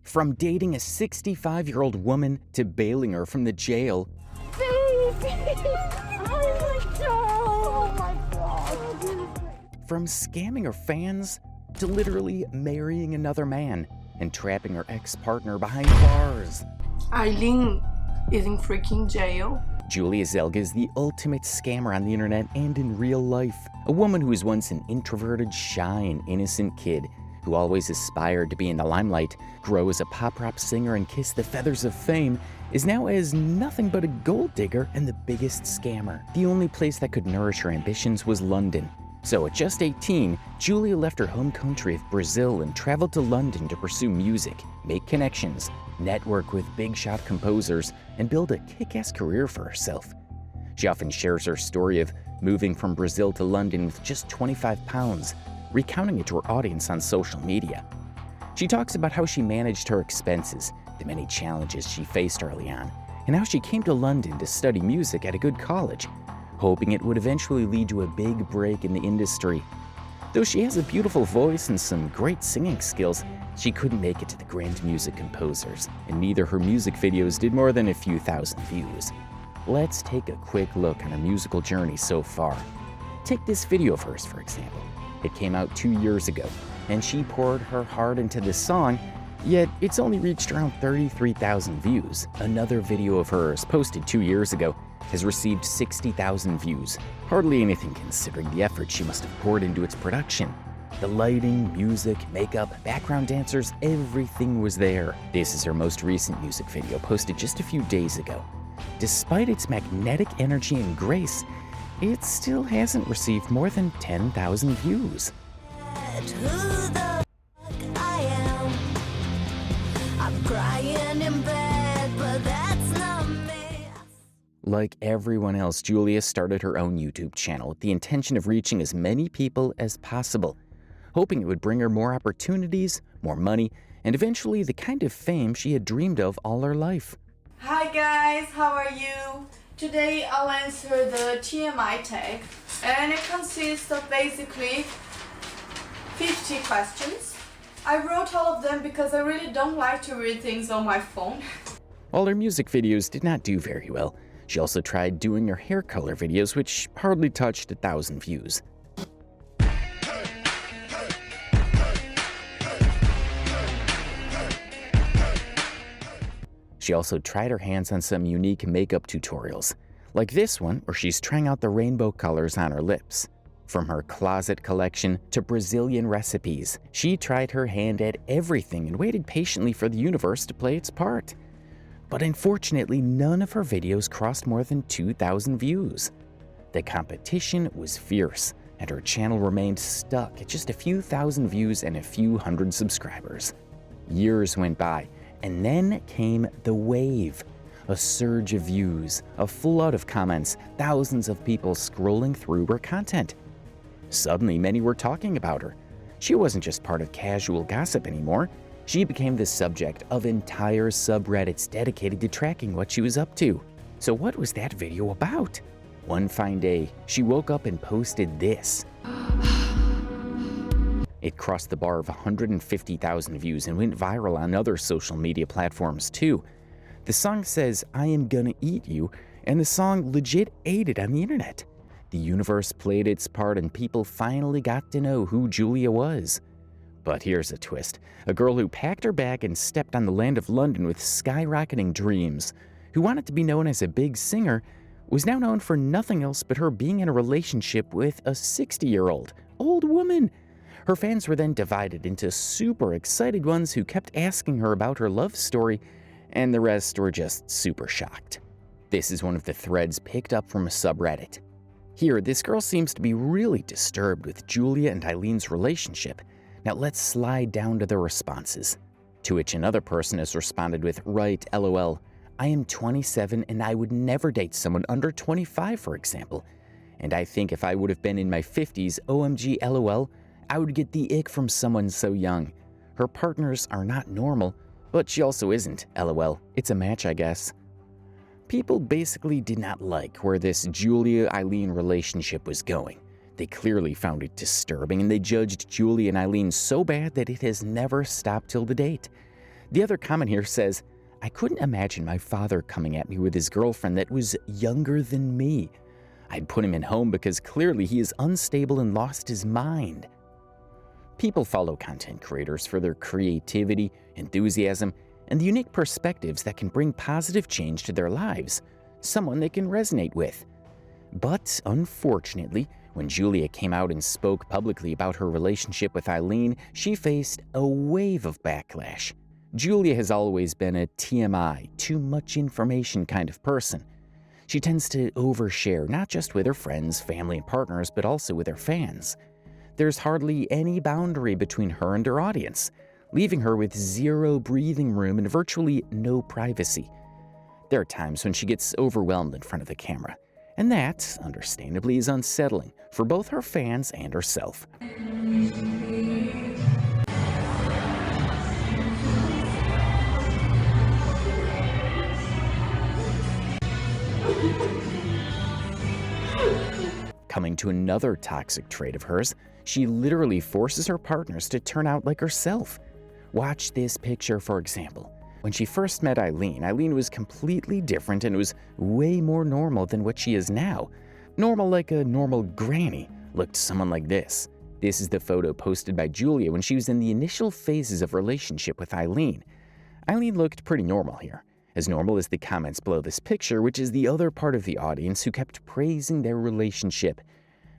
From dating a 65-year-old woman to bailing her from the jail. Baby! Oh my God! From scamming her fans to literally marrying another man and trapping her ex-partner behind bars. Eileen is in freaking jail. Julia Zelg is the ultimate scammer on the internet and in real life. A woman who was once an introverted, shy, and innocent kid who always aspired to be in the limelight, grow as a pop-rock singer, and kiss the feathers of fame, is now as nothing but a gold digger and the biggest scammer. The only place that could nourish her ambitions was London. So at just 18, Julia left her home country of Brazil and traveled to London to pursue music, make connections, network with big-shot composers, and build a kick-ass career for herself. She often shares her story of moving from Brazil to London with just 25 pounds, recounting it to her audience on social media. She talks about how she managed her expenses, the many challenges she faced early on, and how she came to London to study music at a good college, hoping it would eventually lead to a big break in the industry. Though she has a beautiful voice and some great singing skills, she couldn't make it to the grand music composers, and neither her music videos did more than a few thousand views. Let's take a quick look on her musical journey so far. Take this video of hers, for example. It came out 2 years ago, and she poured her heart into this song, yet it's only reached around 33,000 views. Another video of hers, posted 2 years ago, has received 60,000 views. Hardly anything considering the effort she must have poured into its production. The lighting, music, makeup, background dancers, everything was there. This is her most recent music video, posted just a few days ago. Despite its magnetic energy and grace, it still hasn't received more than 10,000 views. Like everyone else, Julia started her own YouTube channel with the intention of reaching as many people as possible, hoping it would bring her more opportunities, more money, and eventually the kind of fame she had dreamed of all her life. Hi guys, how are you? Today I'll answer the TMI tag, and it consists of basically 50 questions. I wrote all of them because I really don't like to read things on my phone. While her music videos did not do very well, she also tried doing her hair color videos, which hardly touched 1,000 views. She also tried her hands on some unique makeup tutorials, like this one where she's trying out the rainbow colors on her lips. From her closet collection to Brazilian recipes, she tried her hand at everything and waited patiently for the universe to play its part. But unfortunately, none of her videos crossed more than 2,000 views. The competition was fierce, and her channel remained stuck at just a few thousand views and a few hundred subscribers. Years went by, and then came the wave. A surge of views, a flood of comments, thousands of people scrolling through her content. Suddenly, many were talking about her. She wasn't just part of casual gossip anymore. She became the subject of entire subreddits dedicated to tracking what she was up to. So what was that video about? One fine day, she woke up and posted this. It crossed the bar of 150,000 views and went viral on other social media platforms too. The song says, "I am gonna eat you," and the song legit ate it on the internet. The universe played its part and people finally got to know who Julia was. But here's a twist. A girl who packed her bag and stepped on the land of London with skyrocketing dreams, who wanted to be known as a big singer, was now known for nothing else but her being in a relationship with a 60-year-old old woman. Her fans were then divided into super excited ones who kept asking her about her love story, and the rest were just super shocked. This is one of the threads picked up from a subreddit. Here, this girl seems to be really disturbed with Julia and Eileen's relationship. Now let's slide down to the responses. To which another person has responded with, "Right, LOL. I am 27 and I would never date someone under 25, for example. And I think if I would have been in my 50s, OMG LOL, I would get the ick from someone so young. Her partners are not normal, but she also isn't, LOL. It's a match, I guess." People basically did not like where this Julia-Eileen relationship was going. They clearly found it disturbing, and they judged Julia and Eileen so bad that it has never stopped till the date. The other comment here says, I couldn't imagine my father coming at me with his girlfriend that was younger than me. I'd put him in home because clearly he is unstable and lost his mind. People follow content creators for their creativity, enthusiasm, and the unique perspectives that can bring positive change to their lives, someone they can resonate with. But unfortunately, when Julia came out and spoke publicly about her relationship with Eileen, she faced a wave of backlash. Julia has always been a TMI, too much information kind of person. She tends to overshare, not just with her friends, family, and partners, but also with her fans. There's hardly any boundary between her and her audience, leaving her with zero breathing room and virtually no privacy. There are times when she gets overwhelmed in front of the camera, and that, understandably, is unsettling for both her fans and herself. Coming to another toxic trait of hers, she literally forces her partners to turn out like herself. Watch this picture, for example. When she first met Eileen, Eileen was completely different and was way more normal than what she is now. Normal like a normal granny looked someone like this. This is the photo posted by Julia when she was in the initial phases of relationship with Eileen. Eileen looked pretty normal here. As normal as the comments below this picture, which is the other part of the audience who kept praising their relationship.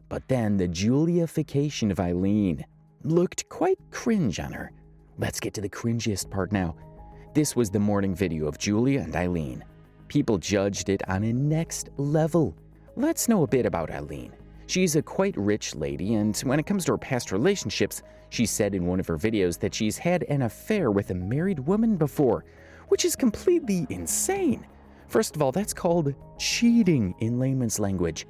But then the Juliafication of Eileen looked quite cringe on her. Let's get to the cringiest part now. This was the morning video of Julia and Eileen. People judged it on a next level. Let's know a bit about Eileen. She's a quite rich lady, and when it comes to her past relationships, she said in one of her videos that she's had an affair with a married woman before, which is completely insane. First of all, that's called cheating in layman's language.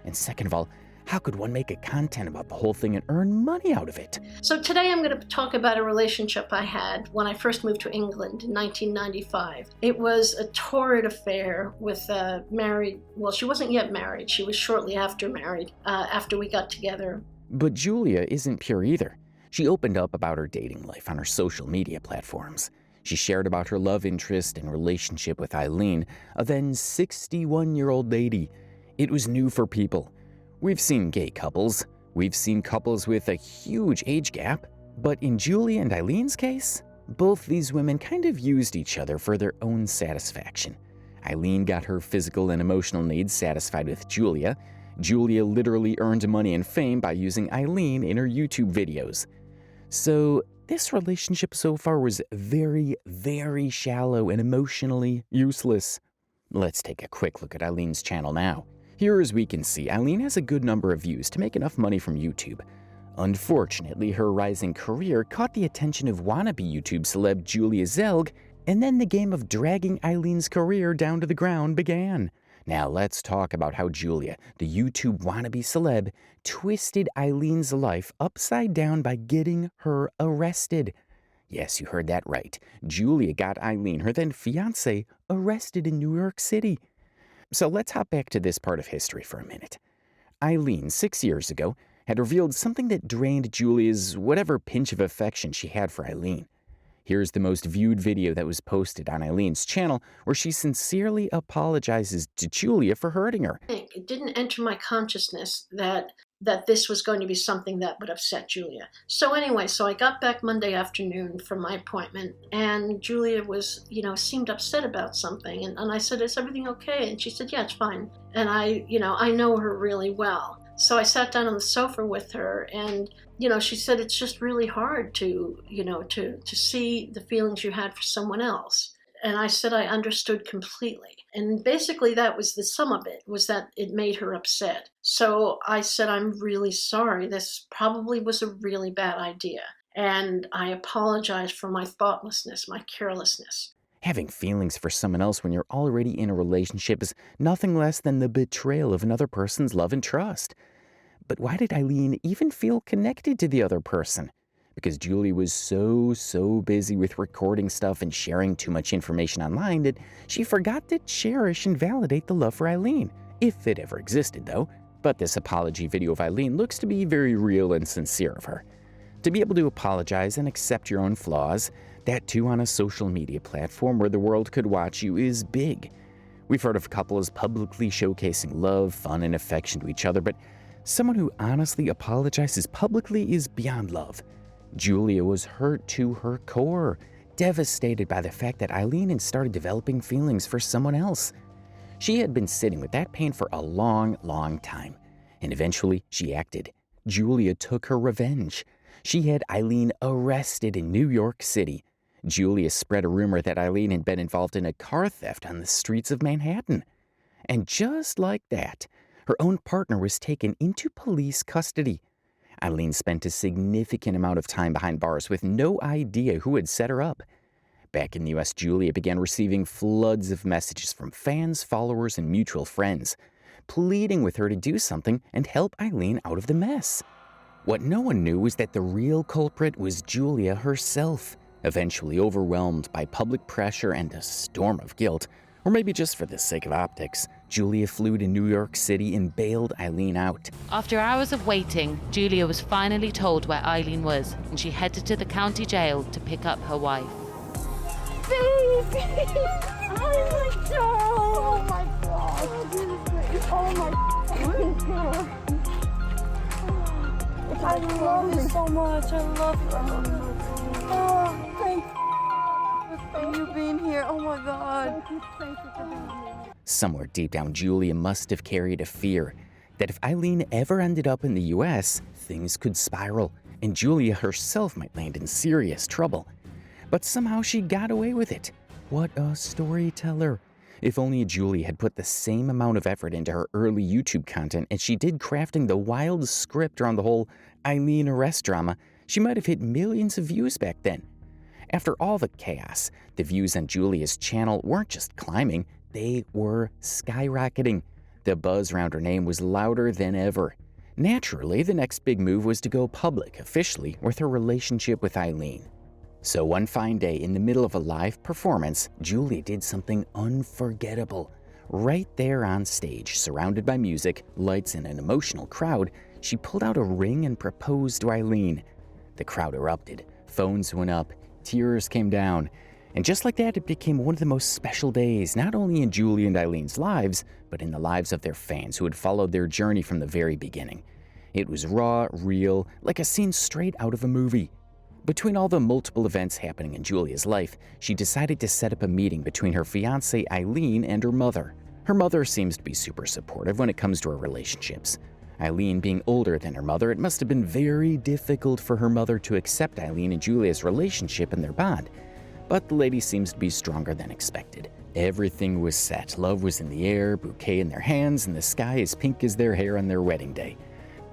And second of all, how could one make a content about the whole thing and earn money out of it? So today I'm going to talk about a relationship I had when I first moved to England in 1995. It was a torrid affair with a married, well, she wasn't yet married. She was shortly after married, after we got together. But Julia isn't pure either. She opened up about her dating life on her social media platforms. She shared about her love interest and relationship with Eileen, a then 61-year-old lady. It was new for people. We've seen gay couples. We've seen couples with a huge age gap. But in Julia and Eileen's case, both these women kind of used each other for their own satisfaction. Eileen got her physical and emotional needs satisfied with Julia. Julia literally earned money and fame by using Eileen in her YouTube videos. So this relationship so far was very, very shallow and emotionally useless. Let's take a quick look at Eileen's channel now. Here, as we can see, Eileen has a good number of views to make enough money from YouTube. Unfortunately, her rising career caught the attention of wannabe YouTube celeb Julia Zelg, and then the game of dragging Eileen's career down to the ground began. Now let's talk about how Julia, the YouTube wannabe celeb, twisted Eileen's life upside down by getting her arrested. Yes, you heard that right. Julia got Eileen, her then fiancé, arrested in New York City. So let's hop back to this part of history for a minute. Eileen, 6 years ago, had revealed something that drained Julia's whatever pinch of affection she had for Eileen. Here's the most viewed video that was posted on Eileen's channel, where she sincerely apologizes to Julia for hurting her. It didn't enter my consciousness that this was going to be something that would upset Julia. So anyway, so I got back Monday afternoon from my appointment, and Julia was, seemed upset about something. And I said, is everything okay? And she said, yeah, it's fine. And I know her really well. So I sat down on the sofa with her, and, she said, it's just really hard to see the feelings you had for someone else. And I said I understood completely. And basically that was the sum of it, was that it made her upset. So I said, I'm really sorry. This probably was a really bad idea. And I apologize for my thoughtlessness, my carelessness. Having feelings for someone else when you're already in a relationship is nothing less than the betrayal of another person's love and trust. But why did Eileen even feel connected to the other person? Because Julia was so busy with recording stuff and sharing too much information online that she forgot to cherish and validate the love for Eileen, if it ever existed though. But this apology video of Eileen looks to be very real and sincere of her. To be able to apologize and accept your own flaws, that too on a social media platform where the world could watch you, is big. We've heard of couples publicly showcasing love, fun, and affection to each other, but someone who honestly apologizes publicly is beyond love. Julia was hurt to her core, devastated by the fact that Eileen had started developing feelings for someone else. She had been sitting with that pain for a long, long time, and eventually she acted. Julia took her revenge. She had Eileen arrested in New York City. Julia spread a rumor that Eileen had been involved in a car theft on the streets of Manhattan. And just like that, her own partner was taken into police custody. Eileen spent a significant amount of time behind bars with no idea who had set her up. Back in the US, Julia began receiving floods of messages from fans, followers, and mutual friends, pleading with her to do something and help Eileen out of the mess. What no one knew was that the real culprit was Julia herself. Eventually overwhelmed by public pressure and a storm of guilt, or maybe just for the sake of optics, Julia flew to New York City and bailed Eileen out. After hours of waiting, Julia was finally told where Eileen was, and she headed to the county jail to pick up her wife. Baby! Oh my God! Oh my God! I love you so much. I love you. Oh, thank you for you being here. Oh my God. Thank you for being here. Somewhere deep down, Julia must have carried a fear that if Eileen ever ended up in the US, things could spiral, and Julia herself might land in serious trouble. But somehow she got away with it. What a storyteller. If only Julia had put the same amount of effort into her early YouTube content as she did crafting the wild script around the whole Eileen arrest drama, she might have hit millions of views back then. After all the chaos, the views on Julia's channel weren't just climbing, they were skyrocketing. The buzz around her name was louder than ever. Naturally, the next big move was to go public, officially, with her relationship with Eileen. So one fine day, in the middle of a live performance, Julia did something unforgettable. Right there on stage, surrounded by music, lights, and an emotional crowd, she pulled out a ring and proposed to Eileen. The crowd erupted, phones went up, tears came down, and just like that, it became one of the most special days, not only in Julia and Eileen's lives, but in the lives of their fans who had followed their journey from the very beginning. It was raw, real, like a scene straight out of a movie. Between all the multiple events happening in Julia's life, she decided to set up a meeting between her fiancée Eileen and her mother. Her mother seems to be super supportive when it comes to her relationships. Eileen being older than her mother, it must have been very difficult for her mother to accept Eileen and Julia's relationship and their bond. But the lady seems to be stronger than expected. Everything was set. Love was in the air, bouquet in their hands, and the sky as pink as their hair on their wedding day.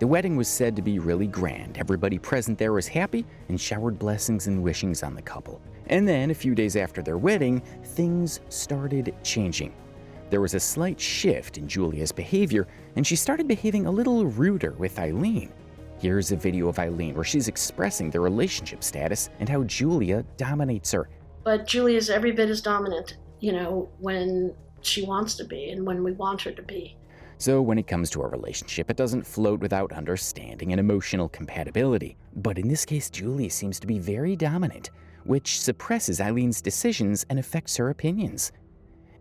The wedding was said to be really grand. Everybody present there was happy and showered blessings and wishings on the couple. And then, a few days after their wedding, things started changing. There was a slight shift in Julia's behavior, and she started behaving a little ruder with Eileen. Here's a video of Eileen where she's expressing their relationship status and how Julia dominates her. But Julia's every bit as dominant, when she wants to be and when we want her to be. So when it comes to a relationship, it doesn't float without understanding and emotional compatibility. But in this case, Julia seems to be very dominant, which suppresses Eileen's decisions and affects her opinions.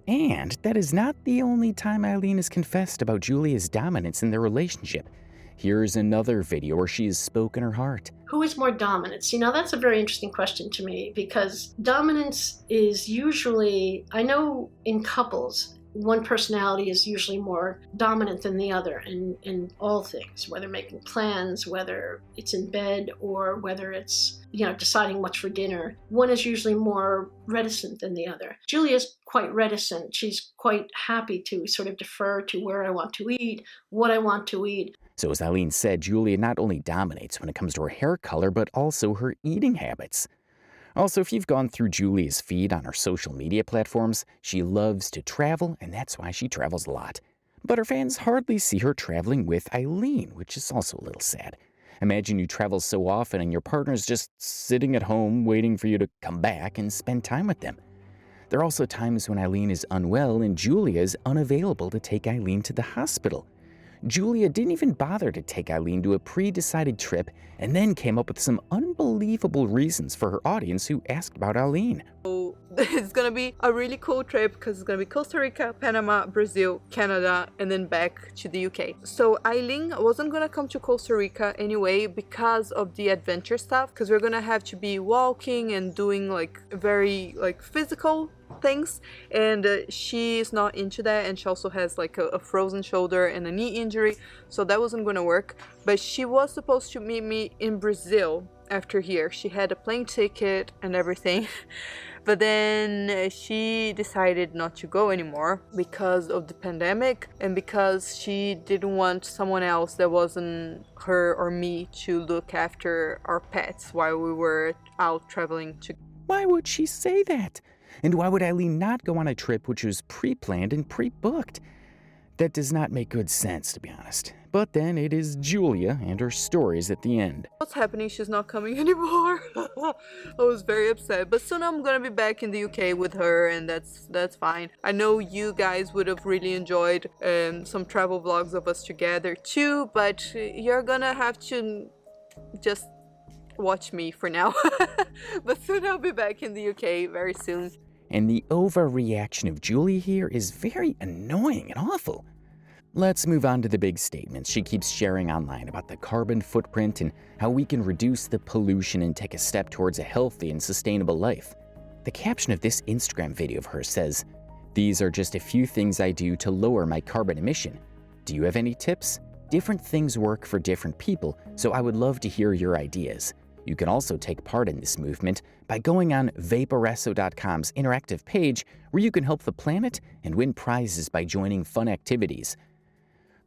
And that is not the only time Eileen has confessed about Julia's dominance in their relationship. Here's another video where she has spoken her heart. Who is more dominant? See, now that's a very interesting question to me, because dominance is usually, I know in couples, one personality is usually more dominant than the other in all things, whether making plans, whether it's in bed, or whether it's, deciding what's for dinner. One is usually more reticent than the other. Julia's quite reticent. She's quite happy to sort of defer to where I want to eat, what I want to eat. So as Eileen said, Julia not only dominates when it comes to her hair color, but also her eating habits. Also, if you've gone through Julia's feed on her social media platforms, she loves to travel, and that's why she travels a lot. But her fans hardly see her traveling with Eileen, which is also a little sad. Imagine you travel so often and your partner's just sitting at home waiting for you to come back and spend time with them. There are also times when Eileen is unwell and Julia is unavailable to take Eileen to the hospital. Julia didn't even bother to take Eileen to a pre-decided trip and then came up with some unbelievable reasons for her audience who asked about Eileen. So it's gonna be a really cool trip because it's gonna be Costa Rica, Panama, Brazil, Canada, and then back to the UK. So Eileen wasn't gonna come to Costa Rica anyway because of the adventure stuff, because we're gonna have to be walking and doing like very physical things, and she's not into that, and she also has like a frozen shoulder and a knee injury, so that wasn't gonna work. But she was supposed to meet me in Brazil after here. She had a plane ticket and everything. But then she decided not to go anymore because of the pandemic and because she didn't want someone else that wasn't her or me to look after our pets while we were out traveling together. Why would she say that? And why would Eileen not go on a trip which was pre-planned and pre-booked? That does not make good sense, to be honest. But then it is Julia and her stories at the end. What's happening? She's not coming anymore. I was very upset. But soon I'm gonna be back in the UK with her, and that's fine. I know you guys would have really enjoyed some travel vlogs of us together too, but you're gonna have to just watch me for now. But soon I'll be back in the UK very soon. And the overreaction of Julia here is very annoying and awful. Let's move on to the big statements she keeps sharing online about the carbon footprint and how we can reduce the pollution and take a step towards a healthy and sustainable life. The caption of this Instagram video of hers says, "These are just a few things I do to lower my carbon emission. Do you have any tips? Different things work for different people, so I would love to hear your ideas. You can also take part in this movement by going on Vaporesso.com's interactive page where you can help the planet and win prizes by joining fun activities."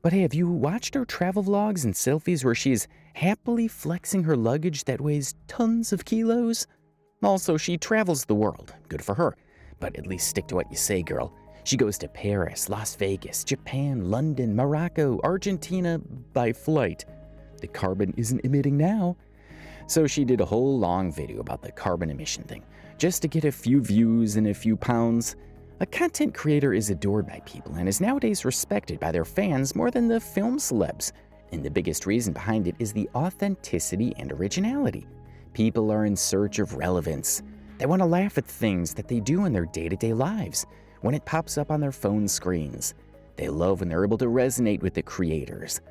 But hey, have you watched her travel vlogs and selfies where she's happily flexing her luggage that weighs tons of kilos? Also, she travels the world. Good for her. But at least stick to what you say, girl. She goes to Paris, Las Vegas, Japan, London, Morocco, Argentina by flight. The carbon isn't emitting now. So she did a whole long video about the carbon emission thing, just to get a few views and a few pounds. A content creator is adored by people and is nowadays respected by their fans more than the film celebs. And the biggest reason behind it is the authenticity and originality. People are in search of relevance. They want to laugh at things that they do in their day-to-day lives when it pops up on their phone screens. They love when they're able to resonate with the creators.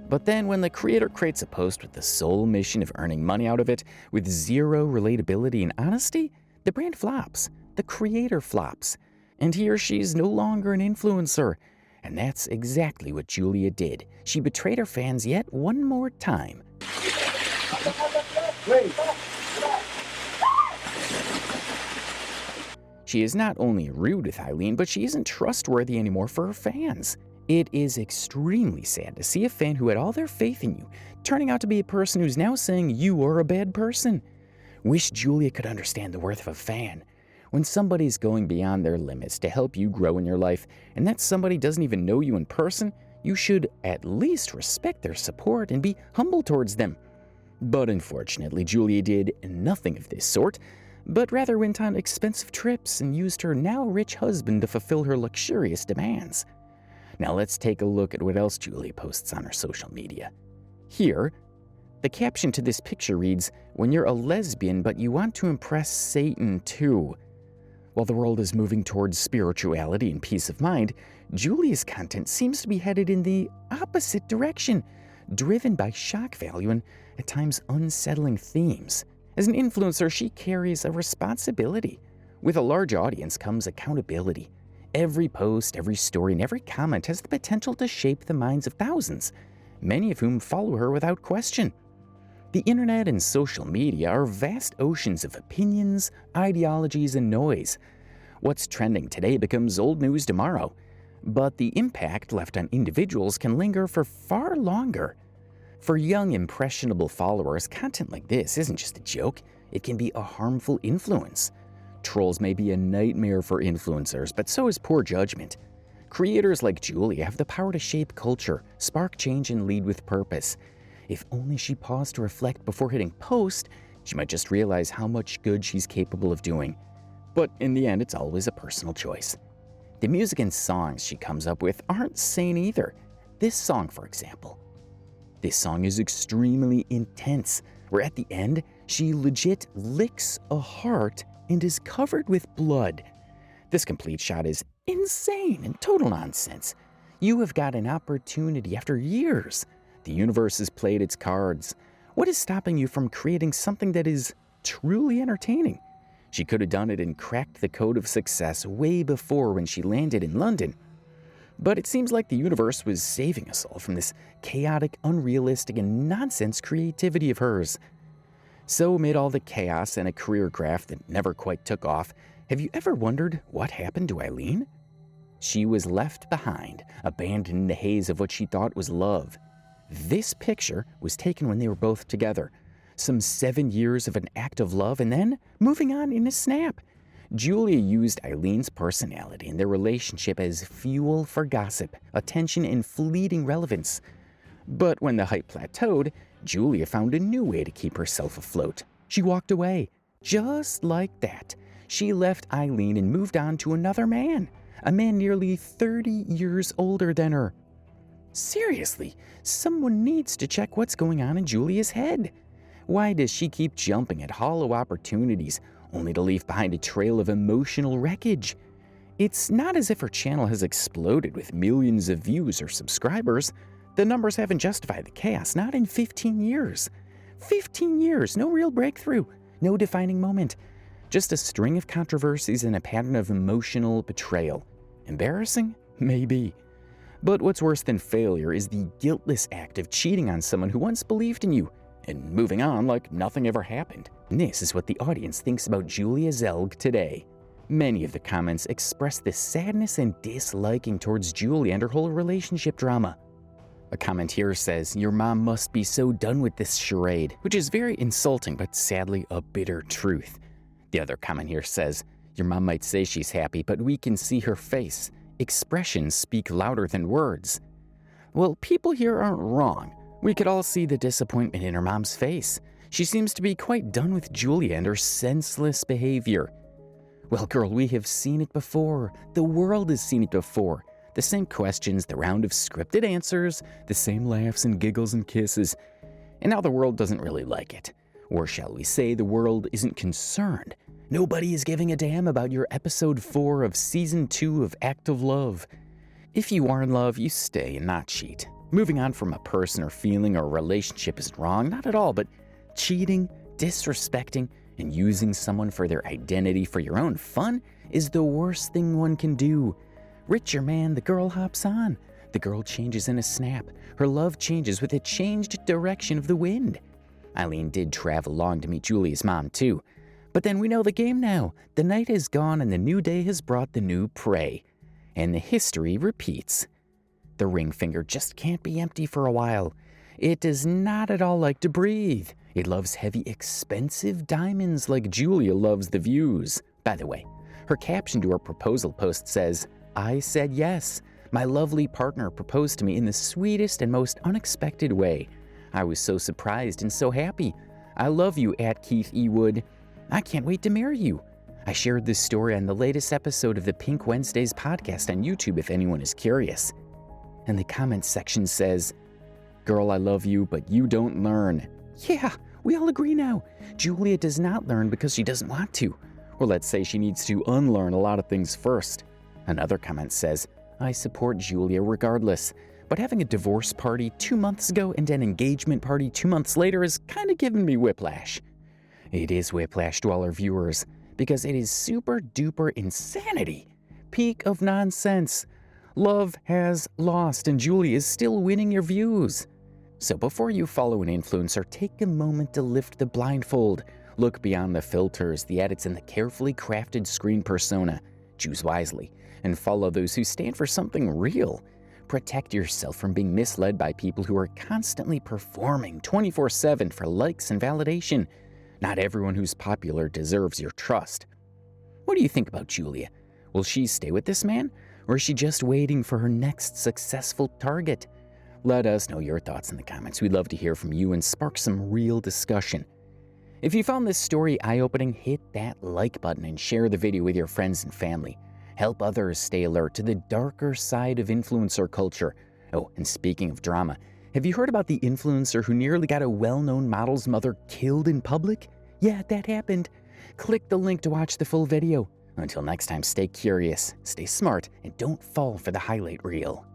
But then when the creator creates a post with the sole mission of earning money out of it, with zero relatability and honesty, the brand flops. The creator flops. And he or she is no longer an influencer. And that's exactly what Julia did. She betrayed her fans yet one more time. She is not only rude with Eileen, but she isn't trustworthy anymore for her fans. It is extremely sad to see a fan who had all their faith in you turning out to be a person who's now saying you are a bad person. Wish Julia could understand the worth of a fan. When somebody's going beyond their limits to help you grow in your life, and that somebody doesn't even know you in person, you should at least respect their support and be humble towards them. But unfortunately, Julia did nothing of this sort, but rather went on expensive trips and used her now rich husband to fulfill her luxurious demands. Now let's take a look at what else Julia posts on her social media. Here, the caption to this picture reads, "When you're a lesbian but you want to impress Satan too." While the world is moving towards spirituality and peace of mind, Julia's content seems to be headed in the opposite direction, driven by shock value and at times unsettling themes. As an influencer, she carries a responsibility. With a large audience comes accountability. Every post, every story, and every comment has the potential to shape the minds of thousands, many of whom follow her without question. The internet and social media are vast oceans of opinions, ideologies, and noise. What's trending today becomes old news tomorrow, but the impact left on individuals can linger for far longer. For young, impressionable followers, content like this isn't just a joke, it can be a harmful influence. Trolls may be a nightmare for influencers, but so is poor judgment. Creators like Julia have the power to shape culture, spark change, and lead with purpose. If only she paused to reflect before hitting post, she might just realize how much good she's capable of doing. But in the end, it's always a personal choice. The music and songs she comes up with aren't sane either. this song, for example. This song is extremely intense, where at the end, she legit licks a heart and is covered with blood. This complete shot is insane and total nonsense. You have got an opportunity after years. The universe has played its cards. What is stopping you from creating something that is truly entertaining? She could have done it and cracked the code of success way before when she landed in London. But it seems like the universe was saving us all from this chaotic, unrealistic, and nonsense creativity of hers. So amid all the chaos and a career graph that never quite took off, have you ever wondered what happened to Eileen? She was left behind, abandoned in the haze of what she thought was love. This picture was taken when they were both together. Some 7 years of an act of love and then moving on in a snap. Julia used Eileen's personality and their relationship as fuel for gossip, attention, and fleeting relevance. But when the hype plateaued, Julia found a new way to keep herself afloat. She walked away. Just like that. She left Eileen and moved on to another man, a man nearly 30 years older than her. Seriously, someone needs to check what's going on in Julia's head. Why does she keep jumping at hollow opportunities, only to leave behind a trail of emotional wreckage? It's not as if her channel has exploded with millions of views or subscribers. The numbers haven't justified the chaos, not in 15 years. 15 years, no real breakthrough, no defining moment. Just a string of controversies and a pattern of emotional betrayal. Embarrassing? Maybe. But what's worse than failure is the guiltless act of cheating on someone who once believed in you and moving on like nothing ever happened. And this is what the audience thinks about Julia Zelg today. Many of the comments express the sadness and disliking towards Julia and her whole relationship drama. A comment here says, "Your mom must be so done with this charade," which is very insulting but sadly a bitter truth. The other comment here says, "Your mom might say she's happy, but we can see her face. Expressions speak louder than words." Well, people here aren't wrong. We could all see the disappointment in her mom's face. She seems to be quite done with Julia and her senseless behavior. Well, girl, we have seen it before. The world has seen it before. The same questions, the round of scripted answers, the same laughs and giggles and kisses. And now the world doesn't really like it. Or shall we say the world isn't concerned. Nobody is giving a damn about your episode 4 of season 2 of Act of Love. If you are in love, you stay and not cheat. Moving on from a person or feeling or relationship isn't wrong, not at all, but cheating, disrespecting, and using someone for their identity for your own fun is the worst thing one can do. Richer man, the girl hops on. The girl changes in a snap. Her love changes with a changed direction of the wind. Eileen did travel along to meet Julia's mom too. But then we know the game now. The night is gone and the new day has brought the new prey. And the history repeats. The ring finger just can't be empty for a while. It does not at all like to breathe. It loves heavy, expensive diamonds like Julia loves the views. By the way, her caption to her proposal post says, "I said yes. My lovely partner proposed to me in the sweetest and most unexpected way. I was so surprised and so happy. I love you, @Keith E. Wood. I can't wait to marry you." I shared this story on the latest episode of the Pink Wednesdays podcast on YouTube if anyone is curious. And the comments section says, "Girl, I love you, but you don't learn." Yeah, we all agree now. Julia does not learn because she doesn't want to. Or let's say she needs to unlearn a lot of things first. Another comment says, "I support Julia regardless, but having a divorce party 2 months ago and an engagement party 2 months later is kind of giving me whiplash." It is whiplash to all our viewers, because it is super duper insanity. Peak of nonsense. Love has lost and Julia is still winning your views. So before you follow an influencer, take a moment to lift the blindfold. Look beyond the filters, the edits, and the carefully crafted screen persona. Choose wisely and follow those who stand for something real. Protect yourself from being misled by people who are constantly performing 24/7 for likes and validation. Not everyone who's popular deserves your trust. What do you think about Julia? Will she stay with this man, or is she just waiting for her next successful target? Let us know your thoughts in the comments. We'd love to hear from you and spark some real discussion. If you found this story eye-opening, hit that like button and share the video with your friends and family. Help others stay alert to the darker side of influencer culture. Oh, and speaking of drama, have you heard about the influencer who nearly got a well-known model's mother killed in public? Yeah, that happened. Click the link to watch the full video. Until next time, stay curious, stay smart, and don't fall for the highlight reel.